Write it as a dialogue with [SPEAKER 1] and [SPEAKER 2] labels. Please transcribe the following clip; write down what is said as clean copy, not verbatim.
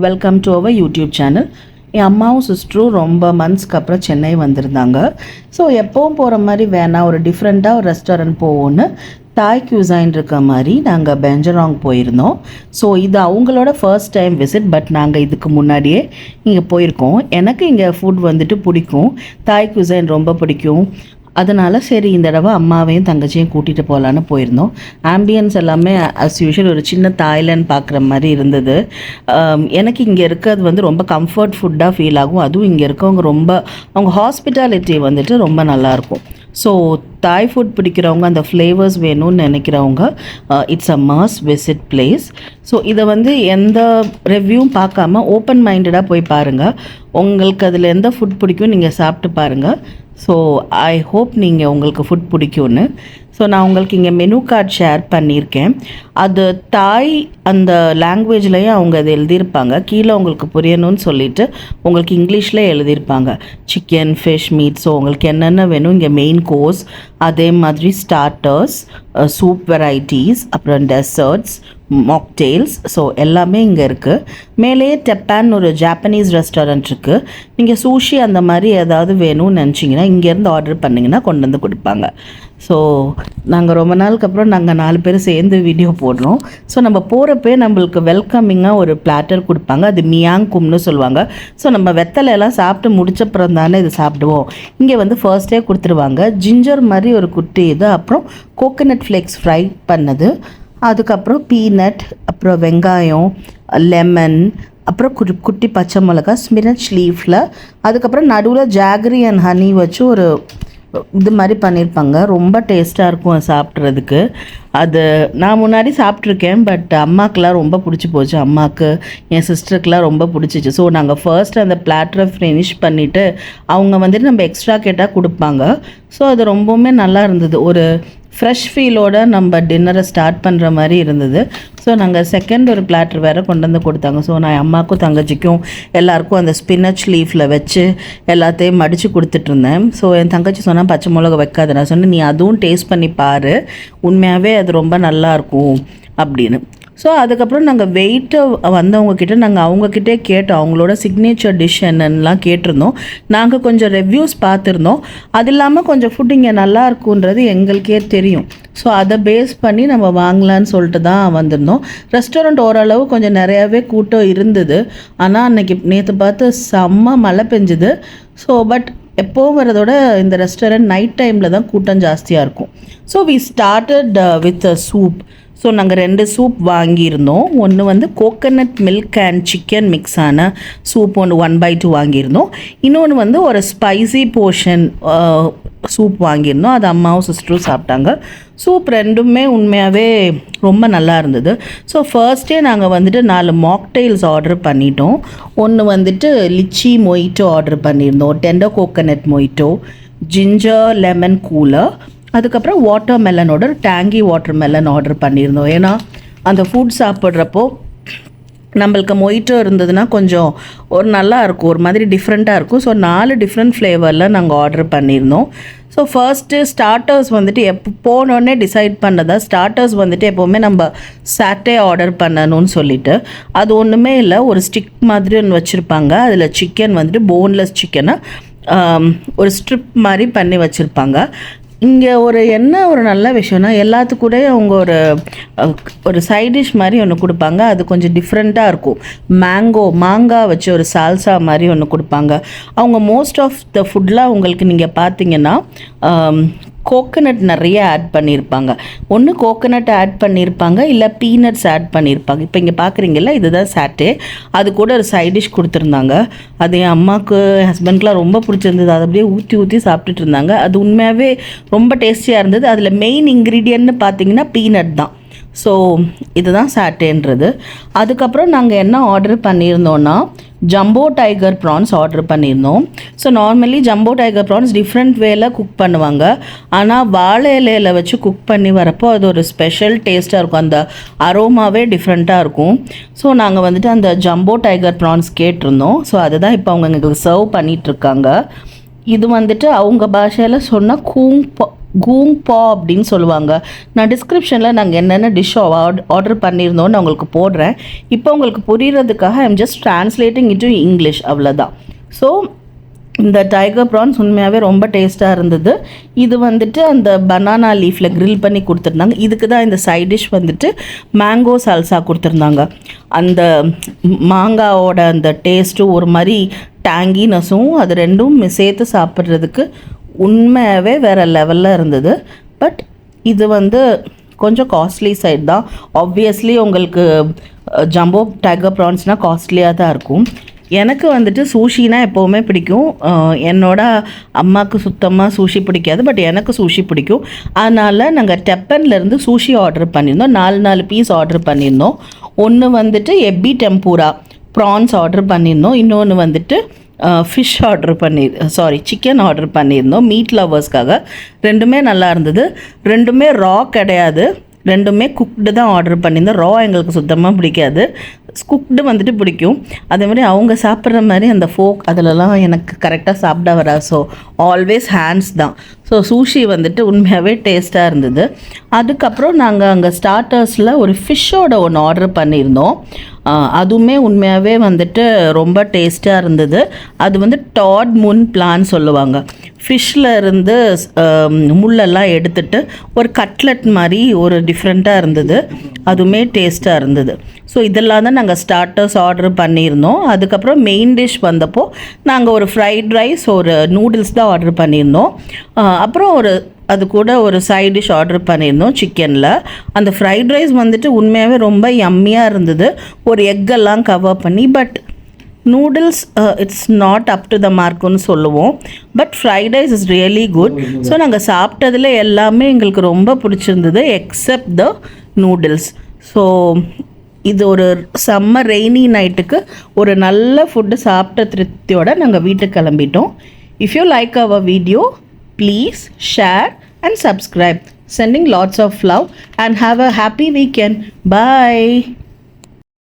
[SPEAKER 1] Welcome to our YouTube channel. என் அம்மாவும் சிஸ்டரும் ரொம்ப மந்த்ஸ்க்கு அப்புறம் சென்னை வந்திருந்தாங்க. ஸோ எப்போவும் போகிற மாதிரி வேணாம், ஒரு டிஃப்ரெண்ட்டாக ஒரு ரெஸ்டாரண்ட் போவோன்னு தாய் கியூசைன் இருக்க மாதிரி நாங்கள் பெஞ்சராங் போயிருந்தோம். ஸோ இது அவங்களோட ஃபர்ஸ்ட் டைம் விசிட். பட் நாங்கள் இதுக்கு முன்னாடியே இங்கே போயிருக்கோம். எனக்கு இங்கே ஃபுட் வந்துட்டு பிடிக்கும், தாய் கியூசைன் ரொம்ப பிடிக்கும். அதனால் சரி இந்த தடவை அம்மாவையும் தங்கச்சியும் கூட்டிகிட்டு போகலான்னு போயிருந்தோம். ஆம்பியன்ஸ் எல்லாமே அஸ் யூஷுவல் ஒரு சின்ன தாய்லாண்ட் பார்க்குற மாதிரி இருந்தது. எனக்கு இங்கே இருக்கிறது வந்து ரொம்ப கம்ஃபர்ட் ஃபுட்டாக ஃபீல் ஆகும். அதுவும் இங்கே இருக்கவங்க ரொம்ப அவங்க ஹாஸ்பிட்டாலிட்டி வந்துட்டு ரொம்ப நல்லாயிருக்கும். ஸோ தாய் ஃபுட் பிடிக்கிறவங்க, அந்த ஃப்ளேவர்ஸ் வேணும்னு நினைக்கிறவங்க it's a must visit place. So இதை வந்து எந்த ரிவ்யூவும் பார்க்காம ஓப்பன் மைண்டடாக போய் பாருங்கள். உங்களுக்கு அதில் எந்த ஃபுட் பிடிக்கும் நீங்கள் சாப்பிட்டு பாருங்கள். ஸோ ஐ ஹோப் நீங்கள் உங்களுக்கு ஃபுட் பிடிக்கும்னு. ஸோ நான் உங்களுக்கு இங்கே மெனு கார்ட் ஷேர் பண்ணியிருக்கேன். அது தாய் அந்த லாங்குவேஜ்லேயும் அவங்க அது எழுதியிருப்பாங்க. கீழே உங்களுக்கு புரியணும்னு சொல்லிவிட்டு உங்களுக்கு இங்கிலீஷில் எழுதியிருப்பாங்க சிக்கன், ஃபிஷ், மீட். ஸோ உங்களுக்கு என்னென்ன வேணும், இங்கே மெயின் கோர்ஸ், அதே மாதிரி ஸ்டார்டர்ஸ், சூப் வெரைட்டிஸ், அப்புறம் டெசர்ட்ஸ், மாக்டெயில்ஸ். ஸோ எல்லாமே இங்கே இருக்குது. மேலேயே டெப்பான் ஒரு ஜாப்பனீஸ் ரெஸ்டாரண்ட் இருக்குது. நீங்கள் சூஷி அந்த மாதிரி ஏதாவது வேணும்னு நினச்சிங்கன்னா இங்கேருந்து ஆர்டர் பண்ணிங்கன்னா கொண்டு வந்து கொடுப்பாங்க. ஸோ நாங்கள் ரொம்ப நாளுக்கு அப்புறம் நாங்கள் 4 பேர் சேர்ந்து வீடியோ போடுறோம். ஸோ நம்ம போகிறப்பே நம்மளுக்கு வெல்கமிங்காக ஒரு பிளாட்டர் கொடுப்பாங்க. அது மியாங் கும்னு சொல்லுவாங்க. ஸோ நம்ம வெத்தலையெல்லாம் சாப்பிட்டு முடிச்சப்புறம் தானே இது சாப்பிடுவோம். இங்கே வந்து ஃபர்ஸ்டே கொடுத்துருவாங்க. ஜிஞ்சர் மாதிரி ஒரு குட்டி இது, அப்புறம் கோகோனட் ஃப்ளேக்ஸ் ஃப்ரை பண்ணது, அதுக்கப்புறம் பீனட், அப்புறம் வெங்காயம், லெமன், அப்புறம் குட்டி பச்சை மிளகா, ஸ்பினச் லீஃபில், அதுக்கப்புறம் நடுவில் ஜாகரி அண்ட் ஹனி வச்சு ஒரு இது மாதிரி பண்ணியிருப்பாங்க. ரொம்ப டேஸ்ட்டாக இருக்கும் சாப்பிட்றதுக்கு. அது நான் முன்னாடி சாப்பிட்ருக்கேன். பட் அம்மாக்கெலாம் ரொம்ப பிடிச்சி போச்சு. அம்மாவுக்கு, என் சிஸ்டருக்கெலாம் ரொம்ப பிடிச்சிச்சு. ஸோ நாங்கள் ஃபர்ஸ்ட் அந்த பிளாட்டரை ஃபினிஷ் பண்ணிவிட்டு அவங்க வந்துட்டு நம்ம எக்ஸ்ட்ரா கேட்டால் கொடுப்பாங்க. ஸோ அது ரொம்பவுமே நல்லா இருந்தது. ஒரு ஃப்ரெஷ் ஃபீலோடு நம்ம டின்னரை ஸ்டார்ட் பண்ணுற மாதிரி இருந்தது. ஸோ நாங்கள் செகண்ட் ஒரு பிளாட்டர் வேறு கொண்டு வந்து கொடுத்தாங்க. ஸோ நான் அம்மாவுக்கும் தங்கச்சிக்கும் எல்லாேருக்கும் அந்த ஸ்பினச் லீஃபில் வச்சு எல்லாத்தையும் மடித்து கொடுத்துட்ருந்தேன். ஸோ என் தங்கச்சி சொன்னால் பச்சை மிளகா வைக்காது. நான் சொன்னேன், நீ அதுவும் டேஸ்ட் பண்ணி பாரு, உண்மையாகவே அது ரொம்ப நல்லாயிருக்கும் அப்படின்னு. ஸோ அதுக்கப்புறம் நாங்கள் வெயிட்டு வந்தவங்கக்கிட்ட நாங்கள் அவங்கக்கிட்டே கேட்டோம், அவங்களோட சிக்னேச்சர் டிஷ் என்னென்னலாம் கேட்டிருந்தோம். நாங்கள் கொஞ்சம் ரிவ்யூஸ் பார்த்துருந்தோம். அது இல்லாமல் கொஞ்சம் ஃபுட் இங்கே நல்லா இருக்குன்றது எங்களுக்கே தெரியும். ஸோ அதை பேஸ் பண்ணி நம்ம வாங்கலான்னு சொல்லிட்டு தான் வந்திருந்தோம். ரெஸ்டாரண்ட் ஓரளவு கொஞ்சம் நிறையாவே கூட்டம் இருந்தது. ஆனால் அன்றைக்கி நேற்று பார்த்து செம்ம மழை பெஞ்சுது. ஸோ பட் எப்போவும் வரதோட இந்த ரெஸ்டாரண்ட் நைட் டைமில் தான் கூட்டம் ஜாஸ்தியாக இருக்கும். So we started with a soup. So நாங்கள் 2 சூப் வாங்கியிருந்தோம். ஒன்று வந்து கோகனட் மில்க் அண்ட் சிக்கன் மிக்ஸான சூப் ஒன்று 1/2 வாங்கியிருந்தோம். இன்னொன்று வந்து ஒரு ஸ்பைசி போர்ஷன் சூப் வாங்கியிருந்தோம். அது அம்மாவும் சிஸ்டரும் சாப்பிட்டாங்க. சூப் ரெண்டுமே உண்மையாகவே ரொம்ப நல்லா இருந்தது. ஸோ ஃபர்ஸ்டே நாங்கள் வந்துட்டு 4 மாக்டெயில்ஸ் ஆர்டர் பண்ணிட்டோம். ஒன்று வந்துட்டு லிச்சி மொய்ட்டோ ஆர்டர் பண்ணியிருந்தோம், tender coconut mojito, ginger lemon cooler, அதுக்கப்புறம் வாட்டர் மெலனோட டேங்கி வாட்டர் மெலன் ஆர்டர் பண்ணியிருந்தோம். ஏன்னா அந்த ஃபுட் சாப்பிட்றப்போ நம்மளுக்கு மொய்ட்டோ இருந்ததுன்னா கொஞ்சம் ஒரு நல்லா இருக்கும், ஒரு மாதிரி டிஃப்ரெண்ட்டாக இருக்கும். ஸோ 4 டிஃப்ரெண்ட் ஃப்ளேவரில் நாங்கள் ஆர்டர் பண்ணியிருந்தோம். ஸோ ஃபர்ஸ்ட்டு ஸ்டார்டர்ஸ் வந்துட்டு போனோடனே டிசைட் பண்ணதா, ஸ்டார்டர்ஸ் வந்துட்டு எப்போவுமே நம்ம சாட்டே ஆர்டர் பண்ணணும்னு சொல்லிட்டு, அது ஒன்றுமே இல்லை, ஒரு ஸ்டிக் மாதிரி ஒன்று வச்சுருப்பாங்க. அதில் சிக்கன் வந்துட்டு போன்லெஸ் சிக்கனை ஒரு ஸ்ட்ரிப் மாதிரி பண்ணி வச்சுருப்பாங்க. இங்கே ஒரு நல்ல விஷயம்னா எல்லாத்துக்கூட அவங்க ஒரு சைட் டிஷ் மாதிரி ஒன்று கொடுப்பாங்க. அது கொஞ்சம் டிஃப்ரெண்ட்டாக இருக்கும். மாங்காய் வச்சு ஒரு சால்சா மாதிரி ஒன்று கொடுப்பாங்க. அவங்க மோஸ்ட் ஆஃப் த ஃபுட்லாம் உங்களுக்கு நீங்கள் பார்த்தீங்கன்னா கோகனட் நிறைய ஆட் பண்ணியிருப்பாங்க. ஒன்று கோகனட் ஆட் பண்ணியிருப்பாங்க, இல்லை பீனட்ஸ் ஆட் பண்ணியிருப்பாங்க. இப்போ இங்கே பார்க்குறீங்கல்ல, இதுதான் சாட்டே. அது கூட ஒரு சைட் டிஷ் கொடுத்துருந்தாங்க. அது என் அம்மாவுக்கு, ஹஸ்பண்ட்க்கெலாம் ரொம்ப பிடிச்சிருந்தது. அதை அப்படியே ஊற்றி சாப்பிட்டுட்டு இருந்தாங்க. அது உண்மையாகவே ரொம்ப டேஸ்டியாக இருந்தது. அதில் மெயின் இன்க்ரீடியன்ட்னு பார்த்தீங்கன்னா பீனட் தான். ஸோ இதுதான் சாட்டேன்றது. அதுக்கப்புறம் நாங்கள் என்ன ஆர்டர் பண்ணியிருந்தோன்னா ஜம்போ டைகர் ப்ரான்ஸ் ஆர்டர் பண்ணியிருந்தோம். So normally jumbo tiger prawns different வேல குக் பண்ணுவாங்க. ஆனால் வாழை இலையில் வச்சு குக் பண்ணி வரப்போ அது ஒரு ஸ்பெஷல் டேஸ்ட்டாக இருக்கும். அந்த அரோமாவே டிஃப்ரெண்ட்டாக இருக்கும். ஸோ நாங்கள் வந்துட்டு அந்த ஜம்போ டைகர் ப்ரான்ஸ் கேட்டிருந்தோம். ஸோ அதுதான் இப்போ அவங்க எங்களுக்கு சர்வ் பண்ணிகிட்ருக்காங்க. இது வந்துட்டு அவங்க பாஷையில் சொன்னால் கூங் பா அப்படின்னு சொல்லுவாங்க. நான் டிஸ்கிரிப்ஷனில் நாங்கள் என்னென்ன டிஷ் ஆர்டர் பண்ணியிருந்தோன்னு நான் உங்களுக்கு போடுறேன். இப்போ உங்களுக்கு புரிகிறதுக்காக I am just translating it to English, அவ்வளோதான். ஸோ இந்த டைகர் ப்ரான்ஸ் உண்மையாகவே ரொம்ப டேஸ்ட்டாக இருந்தது. இது வந்துட்டு அந்த பனானா லீஃபில் க்ரில் பண்ணி கொடுத்துருந்தாங்க. இதுக்கு தான் இந்த சைட் டிஷ் வந்துட்டு மேங்கோ சால்சா கொடுத்துருந்தாங்க. அந்த மாங்காவோட அந்த டேஸ்ட்டும் ஒரு மாதிரி டேங்கினஸும் அது ரெண்டும் சேர்த்து சாப்பிட்றதுக்கு உண்மையாகவே வேறு லெவலில் இருந்தது. பட் இது வந்து கொஞ்சம் காஸ்ட்லி சைட் தான். ஆப்வியஸ்லி உங்களுக்கு ஜம்போ டைகர் ப்ரான்ஸ்னால் காஸ்ட்லியாக தான் இருக்கும். எனக்கு வந்துட்டு சூஷினா எப்போவுமே பிடிக்கும். என்னோட அம்மாவுக்கு சுத்தமாக சூஷி பிடிக்காது, பட் எனக்கு சூஷி பிடிக்கும். அதனால் நாங்கள் டெப்பன்லேருந்து சூஷி ஆர்டர் பண்ணியிருந்தோம். 4 பீஸ் ஆர்டர் பண்ணியிருந்தோம். ஒன்று வந்துட்டு எப்பி டெம்பூரா ப்ரான்ஸ் ஆர்டர் பண்ணியிருந்தோம். இன்னொன்று வந்துட்டு ஃபிஷ் சிக்கன் ஆர்டர் பண்ணியிருந்தோம் மீட் லவர்ஸ்க்காக. ரெண்டுமே நல்லா இருந்தது. ரெண்டுமே ரா கிடையாது, ரெண்டுமே குக்டு தான் ஆர்டர் பண்ணியிருந்தோம். ரா எங்களுக்கு சுத்தமாக பிடிக்காது, குக்டு வந்துட்டு பிடிக்கும். அதே மாதிரி அவங்க சாப்பிட்ற மாதிரி அந்த ஃபோக் அதிலலாம் எனக்கு கரெக்டாக சாப்பிட வராது. ஸோ ஆல்வேஸ் ஹேண்ட்ஸ் தான். ஸோ சூஷி வந்துட்டு உண்மையாகவே டேஸ்ட்டாக இருந்தது. அதுக்கப்புறம் நாங்கள் அங்கே ஸ்டார்டர்ஸில் ஒரு ஃபிஷ்ஷோட ஒன்று ஆர்டர் பண்ணியிருந்தோம். அதுவுமே உண்மையாகவே வந்துட்டு ரொம்ப டேஸ்ட்டாக இருந்தது. அது வந்து டாட் முன் பிளான் சொல்லுவாங்க. ஃபிஷ்ஷில் இருந்து முள்ளெல்லாம் எடுத்துட்டு ஒரு கட்லெட் மாதிரி ஒரு டிஃப்ரெண்ட்டாக இருந்தது. அதுவுமே டேஸ்ட்டாக இருந்தது. ஸோ இதெல்லாம் தான் நாங்கள் ஸ்டார்டர்ஸ் ஆர்டர் பண்ணியிருந்தோம். அதுக்கப்புறம் மெயின் டிஷ் வந்தப்போ நாங்கள் ஒரு ஃப்ரைட் ரைஸ், ஒரு நூடுல்ஸ் தான் ஆர்டர் பண்ணியிருந்தோம். அப்புறம் அது கூட ஒரு சைட் டிஷ் ஆர்டர் பண்ணியிருந்தோம் சிக்கனில். அந்த ஃப்ரைட் ரைஸ் வந்துட்டு உண்மையாகவே ரொம்ப யம்மியாக இருந்தது, ஒரு எக்கெல்லாம் கவர் பண்ணி. But noodles it's not up to the மார்க்குன்னு சொல்லுவோம். But fried rice is really good. So நாங்கள் சாப்பிட்டதில் எல்லாமே எங்களுக்கு ரொம்ப பிடிச்சிருந்தது எக்ஸப்ட் த நூடுல்ஸ். ஸோ இது ஒரு சம்மர் ரெய்னி நைட்டுக்கு ஒரு நல்ல ஃபுட்டு சாப்பிட்ட திருப்தியோடு நாங்கள் வீட்டுக்கு கிளம்பிட்டோம். If you like our video, please share and subscribe. Sending lots of love and have a happy weekend. Bye.